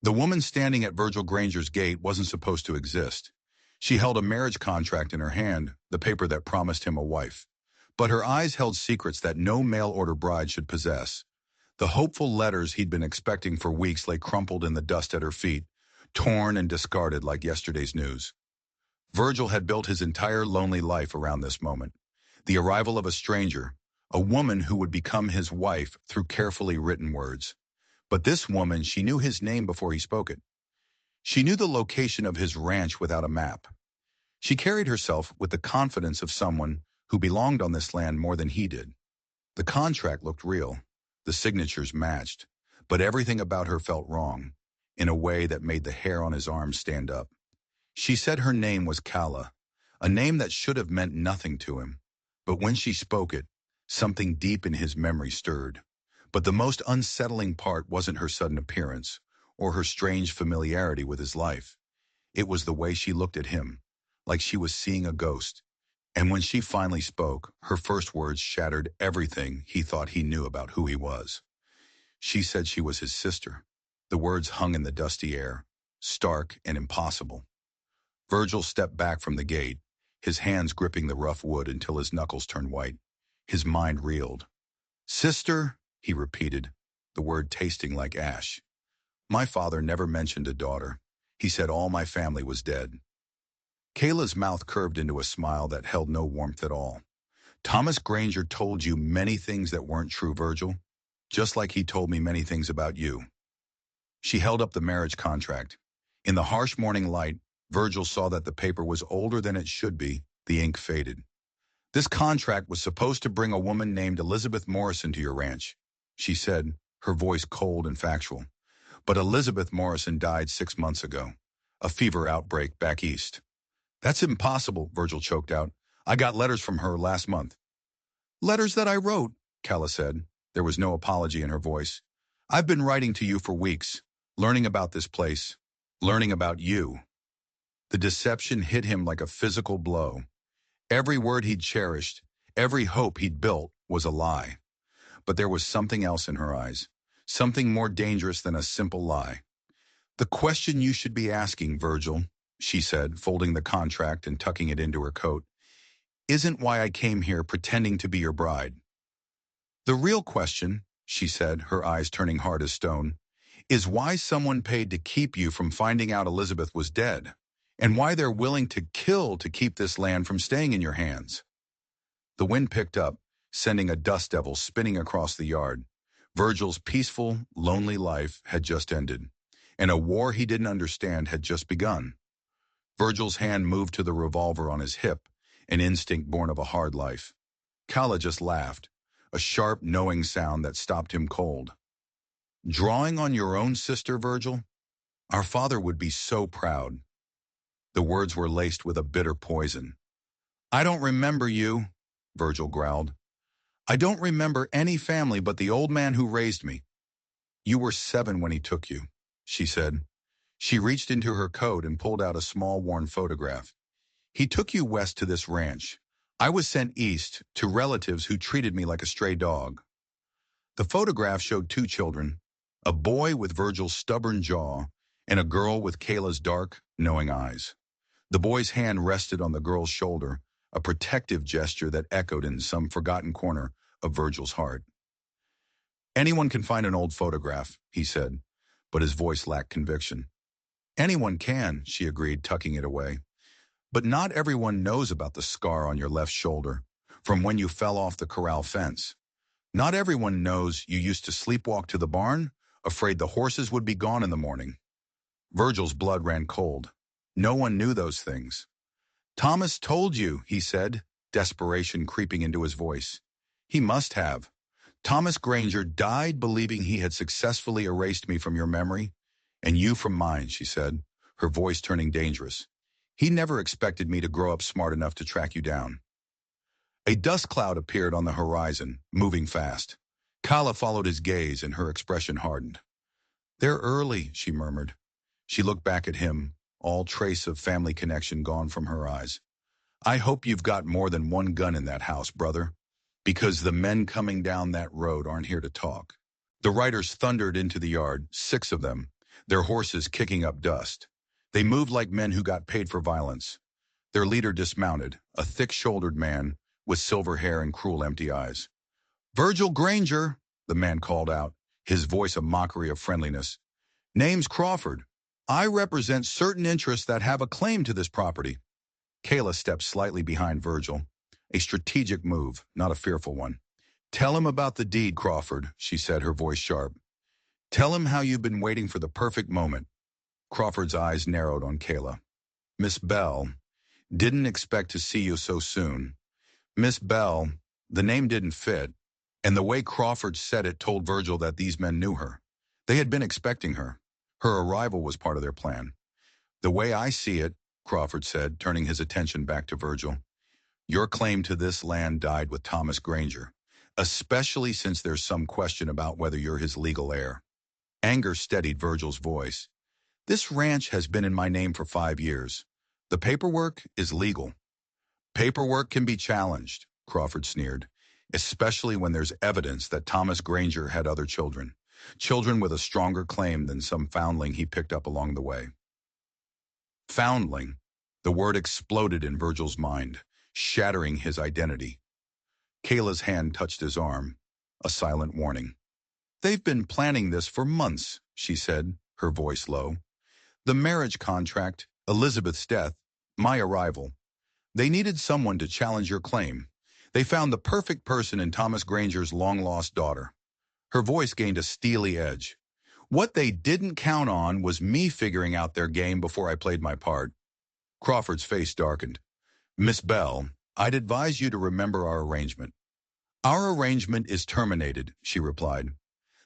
The woman standing at Virgil Granger's gate wasn't supposed to exist. She held a marriage contract in her hand, the paper that promised him a wife. But her eyes held secrets that no mail-order bride should possess. The hopeful letters he'd been expecting for weeks lay crumpled in the dust at her feet, torn and discarded like yesterday's news. Virgil had built his entire lonely life around this moment. The arrival of a stranger, a woman who would become his wife through carefully written words. But this woman, she knew his name before he spoke it. She knew the location of his ranch without a map. She carried herself with the confidence of someone who belonged on this land more than he did. The contract looked real. The signatures matched. But everything about her felt wrong, in a way that made the hair on his arms stand up. She said her name was Kala, a name that should have meant nothing to him. But when she spoke it, something deep in his memory stirred. But the most unsettling part wasn't her sudden appearance, or her strange familiarity with his life. It was the way she looked at him, like she was seeing a ghost. And when she finally spoke, her first words shattered everything he thought he knew about who he was. She said she was his sister. The words hung in the dusty air, stark and impossible. Virgil stepped back from the gate, his hands gripping the rough wood until his knuckles turned white. His mind reeled. "Sister," he repeated, the word tasting like ash. "My father never mentioned a daughter. He said all my family was dead." Kayla's mouth curved into a smile that held no warmth at all. "Thomas Granger told you many things that weren't true, Virgil, just like he told me many things about you." She held up the marriage contract. In the harsh morning light, Virgil saw that the paper was older than it should be, the ink faded. "This contract was supposed to bring a woman named Elizabeth Morrison to your ranch," she said, her voice cold and factual. "But Elizabeth Morrison died 6 months ago. A fever outbreak back east." "That's impossible," Virgil choked out. "I got letters from her last month." "Letters that I wrote," Calla said. There was no apology in her voice. "I've been writing to you for weeks, learning about this place, learning about you." The deception hit him like a physical blow. Every word he'd cherished, every hope he'd built was a lie. But there was something else in her eyes, something more dangerous than a simple lie. "The question you should be asking, Virgil," she said, folding the contract and tucking it into her coat, "isn't why I came here pretending to be your bride. The real question," she said, her eyes turning hard as stone, "is why someone paid to keep you from finding out Elizabeth was dead, and why they're willing to kill to keep this land from staying in your hands." The wind picked up, sending a dust devil spinning across the yard. Virgil's peaceful, lonely life had just ended, and a war he didn't understand had just begun. Virgil's hand moved to the revolver on his hip, an instinct born of a hard life. Kala just laughed, a sharp, knowing sound that stopped him cold. "Drawing on your own sister, Virgil? Our father would be so proud." The words were laced with a bitter poison. "I don't remember you," Virgil growled. "I don't remember any family but the old man who raised me." "You were 7 when he took you," she said. She reached into her coat and pulled out a small worn photograph. "He took you west to this ranch. I was sent east to relatives who treated me like a stray dog." The photograph showed 2 children, a boy with Virgil's stubborn jaw and a girl with Kayla's dark, knowing eyes. The boy's hand rested on the girl's shoulder, a protective gesture that echoed in some forgotten corner of Virgil's heart. "Anyone can find an old photograph," he said, but his voice lacked conviction. "Anyone can," she agreed, tucking it away. "But not everyone knows about the scar on your left shoulder, from when you fell off the corral fence. Not everyone knows you used to sleepwalk to the barn, afraid the horses would be gone in the morning." Virgil's blood ran cold. No one knew those things. "Thomas told you," he said, desperation creeping into his voice. "He must have. Thomas Granger died believing he had successfully erased me from your memory, and you from mine," she said, her voice turning dangerous. "He never expected me to grow up smart enough to track you down." A dust cloud appeared on the horizon, moving fast. Kala followed his gaze and her expression hardened. "They're early," she murmured. She looked back at him, all trace of family connection gone from her eyes. "I hope you've got more than one gun in that house, brother, because the men coming down that road aren't here to talk." The riders thundered into the yard, 6 of them, their horses kicking up dust. They moved like men who got paid for violence. Their leader dismounted, a thick-shouldered man with silver hair and cruel empty eyes. "Virgil Granger," the man called out, his voice a mockery of friendliness. "Name's Crawford. I represent certain interests that have a claim to this property." Kayla stepped slightly behind Virgil, a strategic move, not a fearful one. "Tell him about the deed, Crawford," she said, her voice sharp. "Tell him how you've been waiting for the perfect moment." Crawford's eyes narrowed on Kayla. "Miss Bell, didn't expect to see you so soon." Miss Bell, the name didn't fit, and the way Crawford said it told Virgil that these men knew her. They had been expecting her. Her arrival was part of their plan. "The way I see it," Crawford said, turning his attention back to Virgil, "your claim to this land died with Thomas Granger, especially since there's some question about whether you're his legal heir." Anger steadied Virgil's voice. "This ranch has been in my name for 5 years. The paperwork is legal." "Paperwork can be challenged," Crawford sneered, "especially when there's evidence that Thomas Granger had other children. Children with a stronger claim than some foundling he picked up along the way." Foundling. The word exploded in Virgil's mind, shattering his identity. Kayla's hand touched his arm, a silent warning. "They've been planning this for months," she said, her voice low. "The marriage contract, Elizabeth's death, my arrival. They needed someone to challenge your claim. They found the perfect person in Thomas Granger's long-lost daughter." Her voice gained a steely edge. "What they didn't count on was me figuring out their game before I played my part." Crawford's face darkened. "Miss Bell, I'd advise you to remember our arrangement." "Our arrangement is terminated," she replied.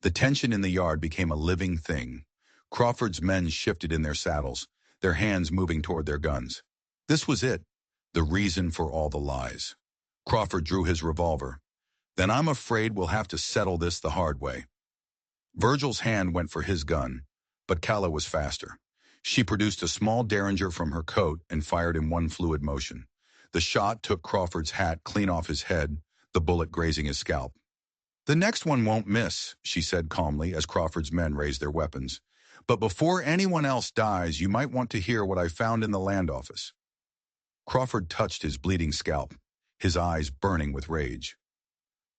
The tension in the yard became a living thing. Crawford's men shifted in their saddles, their hands moving toward their guns. This was it, the reason for all the lies. Crawford drew his revolver. "Then I'm afraid we'll have to settle this the hard way." Virgil's hand went for his gun, but Kala was faster. She produced a small derringer from her coat and fired in one fluid motion. The shot took Crawford's hat clean off his head, the bullet grazing his scalp. "The next one won't miss," she said calmly as Crawford's men raised their weapons. "But before anyone else dies, you might want to hear what I found in the land office." Crawford touched his bleeding scalp, his eyes burning with rage.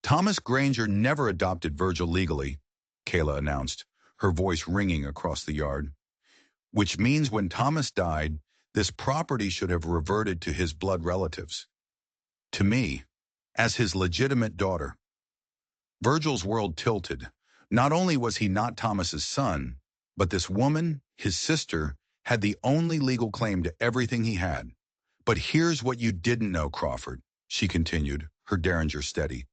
"Thomas Granger never adopted Virgil legally," Kayla announced, her voice ringing across the yard. "Which means when Thomas died, this property should have reverted to his blood relatives. To me, as his legitimate daughter." Virgil's world tilted. Not only was he not Thomas's son, but this woman, his sister, had the only legal claim to everything he had. "But here's what you didn't know, Crawford," she continued, her derringer steady.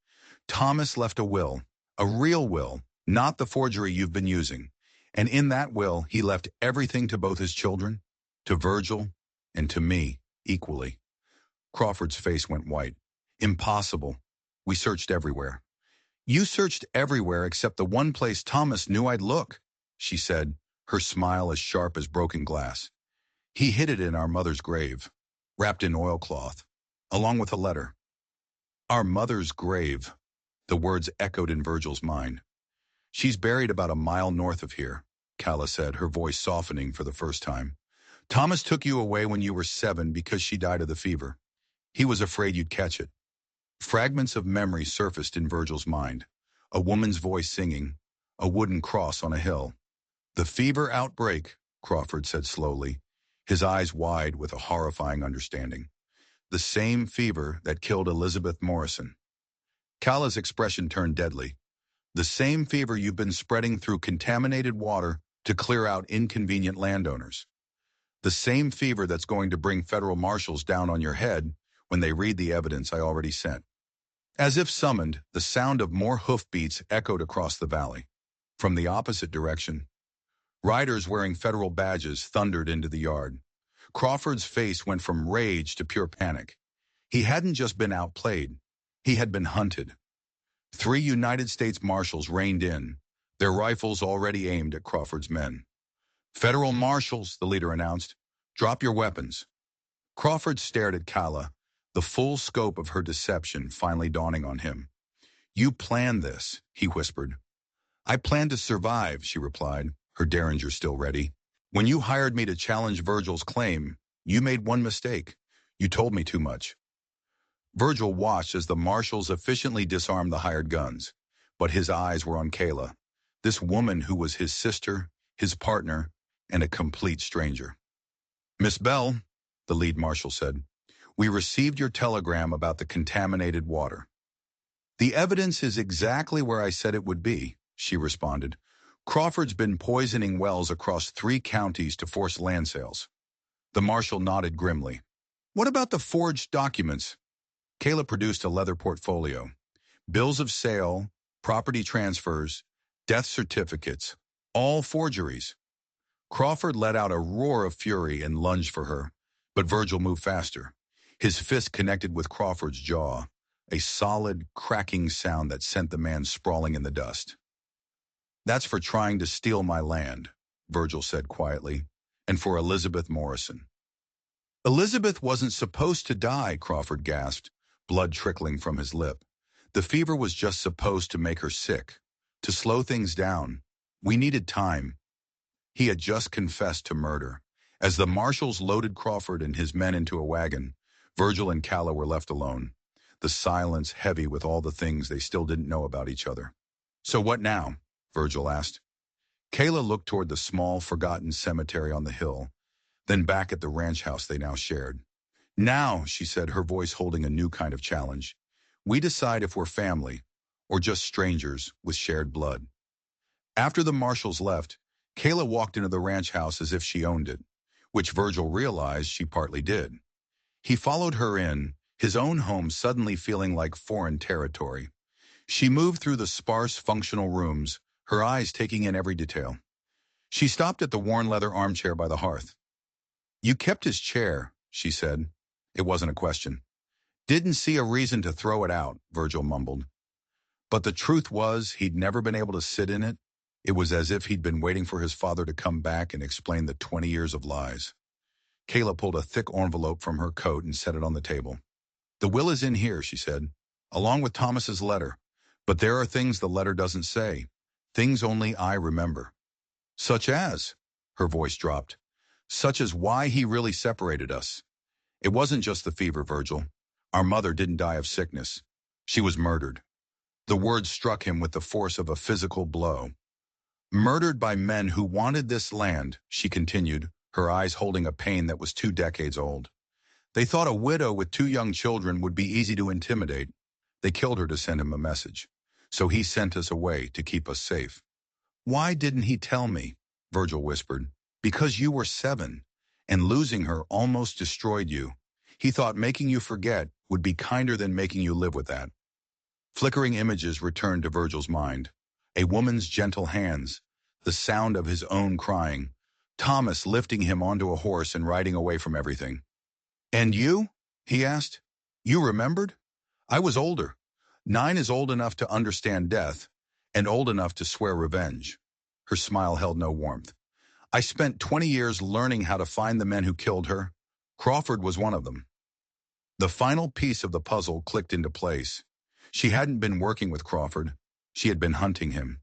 "Thomas left a will, a real will, not the forgery you've been using. And in that will, he left everything to both his children, to Virgil, and to me, equally." Crawford's face went white. "Impossible. We searched everywhere." "You searched everywhere except the one place Thomas knew I'd look," she said, her smile as sharp as broken glass. "He hid it in our mother's grave, wrapped in oilcloth, along with a letter." "Our mother's grave," the words echoed in Virgil's mind. "She's buried about a mile north of here," Kala said, her voice softening for the first time. "Thomas took you away when you were 7 because she died of the fever. He was afraid you'd catch it." Fragments of memory surfaced in Virgil's mind. A woman's voice singing, a wooden cross on a hill. "The fever outbreak," Crawford said slowly, his eyes wide with a horrifying understanding. "The same fever that killed Elizabeth Morrison." Kala's expression turned deadly. "The same fever you've been spreading through contaminated water to clear out inconvenient landowners. The same fever that's going to bring federal marshals down on your head when they read the evidence I already sent." As if summoned, the sound of more hoofbeats echoed across the valley. From the opposite direction, riders wearing federal badges thundered into the yard. Crawford's face went from rage to pure panic. He hadn't just been outplayed. He had been hunted. 3 United States Marshals reined in, their rifles already aimed at Crawford's men. "Federal Marshals," the leader announced. "Drop your weapons." Crawford stared at Kala, the full scope of her deception finally dawning on him. "You planned this," he whispered. "I planned to survive," she replied, her derringer still ready. When you hired me to challenge Virgil's claim, you made one mistake. You told me too much. Virgil watched as the marshals efficiently disarmed the hired guns, but his eyes were on Kayla, this woman who was his sister, his partner, and a complete stranger. Miss Bell, the lead marshal said, we received your telegram about the contaminated water. The evidence is exactly where I said it would be, she responded. Crawford's been poisoning wells across 3 counties to force land sales. The marshal nodded grimly. What about the forged documents? Kayla produced a leather portfolio. Bills of sale, property transfers, death certificates, all forgeries. Crawford let out a roar of fury and lunged for her, but Virgil moved faster. His fist connected with Crawford's jaw, a solid, cracking sound that sent the man sprawling in the dust. That's for trying to steal my land, Virgil said quietly, and for Elizabeth Morrison. Elizabeth wasn't supposed to die, Crawford gasped, blood trickling from his lip. The fever was just supposed to make her sick, to slow things down. We needed time. He had just confessed to murder. As the marshals loaded Crawford and his men into a wagon, Virgil and Calla were left alone, the silence heavy with all the things they still didn't know about each other. So what now? Virgil asked. Kayla looked toward the small, forgotten cemetery on the hill, then back at the ranch house they now shared. Now, she said, her voice holding a new kind of challenge, we decide if we're family or just strangers with shared blood. After the marshals left, Kayla walked into the ranch house as if she owned it, which Virgil realized she partly did. He followed her in, his own home suddenly feeling like foreign territory. She moved through the sparse, functional rooms, her eyes taking in every detail. She stopped at the worn leather armchair by the hearth. You kept his chair, she said. It wasn't a question. Didn't see a reason to throw it out, Virgil mumbled. But the truth was, he'd never been able to sit in it. It was as if he'd been waiting for his father to come back and explain the 20 years of lies. Kayla pulled a thick envelope from her coat and set it on the table. The will is in here, she said, along with Thomas's letter. But there are things the letter doesn't say, things only I remember. Such as, her voice dropped, such as why he really separated us. It wasn't just the fever, Virgil. Our mother didn't die of sickness. She was murdered. The word struck him with the force of a physical blow. Murdered by men who wanted this land, she continued, her eyes holding a pain that was 2 decades old. They thought a widow with 2 young children would be easy to intimidate. They killed her to send him a message. So he sent us away to keep us safe. Why didn't he tell me? Virgil whispered. Because you were 7, and losing her almost destroyed you. He thought making you forget would be kinder than making you live with that. Flickering images returned to Virgil's mind. A woman's gentle hands, the sound of his own crying, Thomas lifting him onto a horse and riding away from everything. And you? He asked. You remembered? I was older. 9 is old enough to understand death, and old enough to swear revenge. Her smile held no warmth. I spent 20 years learning how to find the men who killed her. Crawford was one of them. The final piece of the puzzle clicked into place. She hadn't been working with Crawford. She had been hunting him.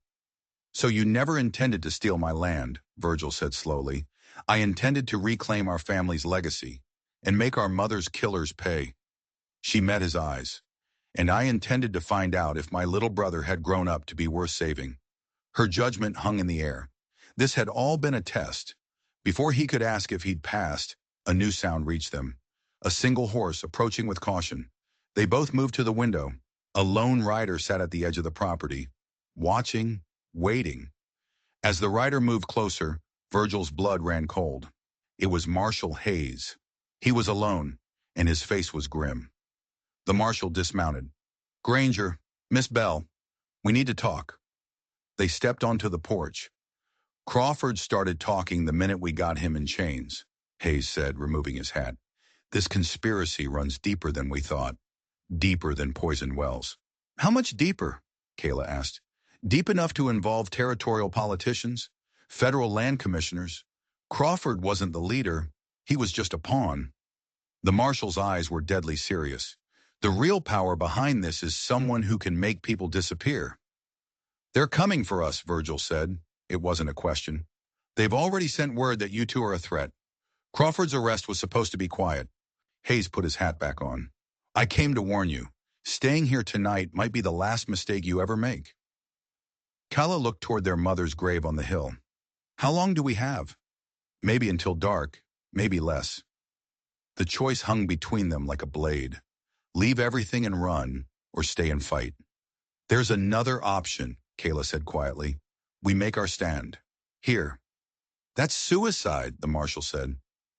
So you never intended to steal my land, Virgil said slowly. I intended to reclaim our family's legacy and make our mother's killers pay. She met his eyes. And I intended to find out if my little brother had grown up to be worth saving. Her judgment hung in the air. This had all been a test. Before he could ask if he'd passed, a new sound reached them. A single horse approaching with caution. They both moved to the window. A lone rider sat at the edge of the property, watching, waiting. As the rider moved closer, Virgil's blood ran cold. It was Marshal Hayes. He was alone, and his face was grim. The marshal dismounted. Granger, Miss Bell, we need to talk. They stepped onto the porch. Crawford started talking the minute we got him in chains, Hayes said, removing his hat. This conspiracy runs deeper than we thought. Deeper than poisoned wells. How much deeper? Kayla asked. Deep enough to involve territorial politicians, federal land commissioners. Crawford wasn't the leader. He was just a pawn. The marshal's eyes were deadly serious. The real power behind this is someone who can make people disappear. They're coming for us, Virgil said. It wasn't a question. They've already sent word that you two are a threat. Crawford's arrest was supposed to be quiet. Hayes put his hat back on. I came to warn you. Staying here tonight might be the last mistake you ever make. Kala looked toward their mother's grave on the hill. How long do we have? Maybe until dark, maybe less. The choice hung between them like a blade. Leave everything and run, or stay and fight. There's another option, Kayla said quietly. We make our stand. Here. That's suicide, the marshal said.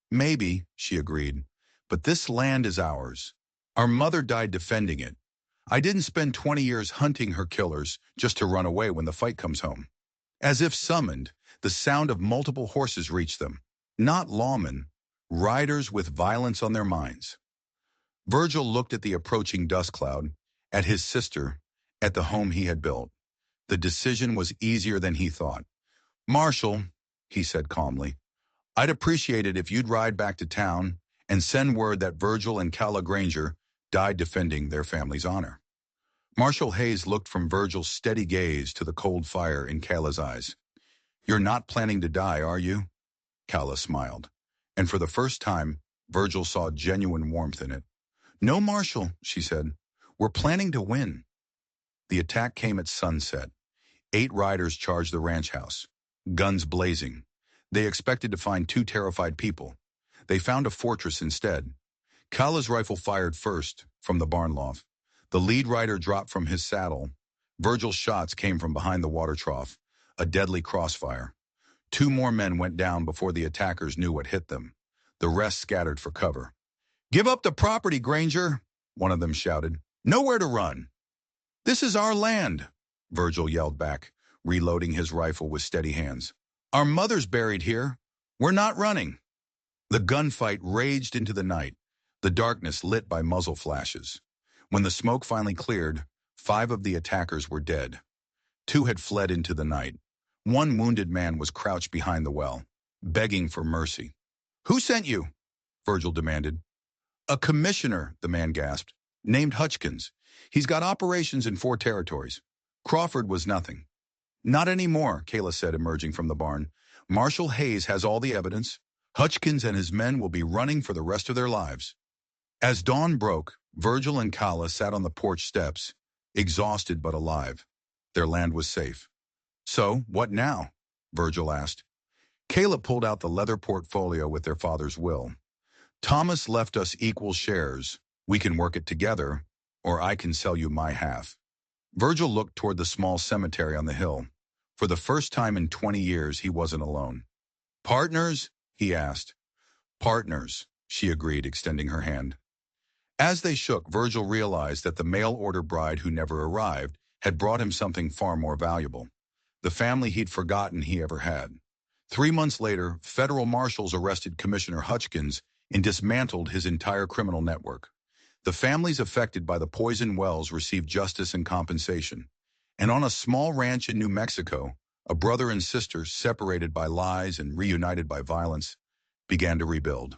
Maybe, she agreed, but this land is ours. Our mother died defending it. I didn't spend 20 years hunting her killers just to run away when the fight comes home. As if summoned, the sound of multiple horses reached them. Not lawmen, riders with violence on their minds. Virgil looked at the approaching dust cloud, at his sister, at the home he had built. The decision was easier than he thought. Marshal, he said calmly, I'd appreciate it if you'd ride back to town and send word that Virgil and Calla Granger died defending their family's honor. Marshal Hayes looked from Virgil's steady gaze to the cold fire in Calla's eyes. You're not planning to die, are you? Calla smiled, and for the first time, Virgil saw genuine warmth in it. No, Marshal, she said. We're planning to win. The attack came at sunset. 8 riders charged the ranch house, guns blazing. They expected to find 2 terrified people. They found a fortress instead. Calla's rifle fired first, from the barn loft. The lead rider dropped from his saddle. Virgil's shots came from behind the water trough, a deadly crossfire. 2 more men went down before the attackers knew what hit them. The rest scattered for cover. Give up the property, Granger, one of them shouted. Nowhere to run. This is our land, Virgil yelled back, reloading his rifle with steady hands. Our mother's buried here. We're not running. The gunfight raged into the night, the darkness lit by muzzle flashes. When the smoke finally cleared, 5 of the attackers were dead. 2 had fled into the night. 1 wounded man was crouched behind the well, begging for mercy. Who sent you? Virgil demanded. A commissioner, the man gasped, named Hutchkins. He's got operations in 4 territories. Crawford was nothing. Not anymore, Kayla said, emerging from the barn. Marshal Hayes has all the evidence. Hutchkins and his men will be running for the rest of their lives. As dawn broke, Virgil and Calla sat on the porch steps, exhausted but alive. Their land was safe. So, what now? Virgil asked. Kayla pulled out the leather portfolio with their father's will. Thomas left us equal shares. We can work it together, or I can sell you my half. Virgil looked toward the small cemetery on the hill. For the first time in 20 years, he wasn't alone. Partners? He asked. Partners, she agreed, extending her hand. As they shook, Virgil realized that the mail-order bride who never arrived had brought him something far more valuable. The family he'd forgotten he ever had. 3 months later, federal marshals arrested Commissioner Hutchkins and dismantled his entire criminal network. The families affected by the poison wells received justice and compensation. And on a small ranch in New Mexico, a brother and sister separated by lies and reunited by violence began to rebuild.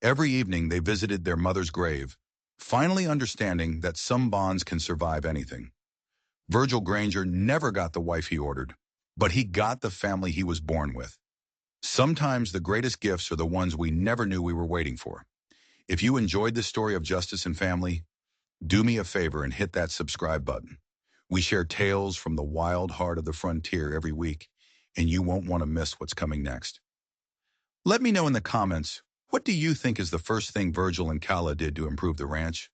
Every evening they visited their mother's grave, finally understanding that some bonds can survive anything. Virgil Granger never got the wife he ordered, but he got the family he was born with. Sometimes the greatest gifts are the ones we never knew we were waiting for. If you enjoyed this story of justice and family, do me a favor and hit that subscribe button. We share tales from the wild heart of the frontier every week, and you won't want to miss what's coming next. Let me know in the comments, what do you think is the first thing Virgil and Calla did to improve the ranch?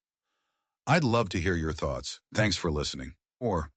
I'd love to hear your thoughts. Thanks for listening. Or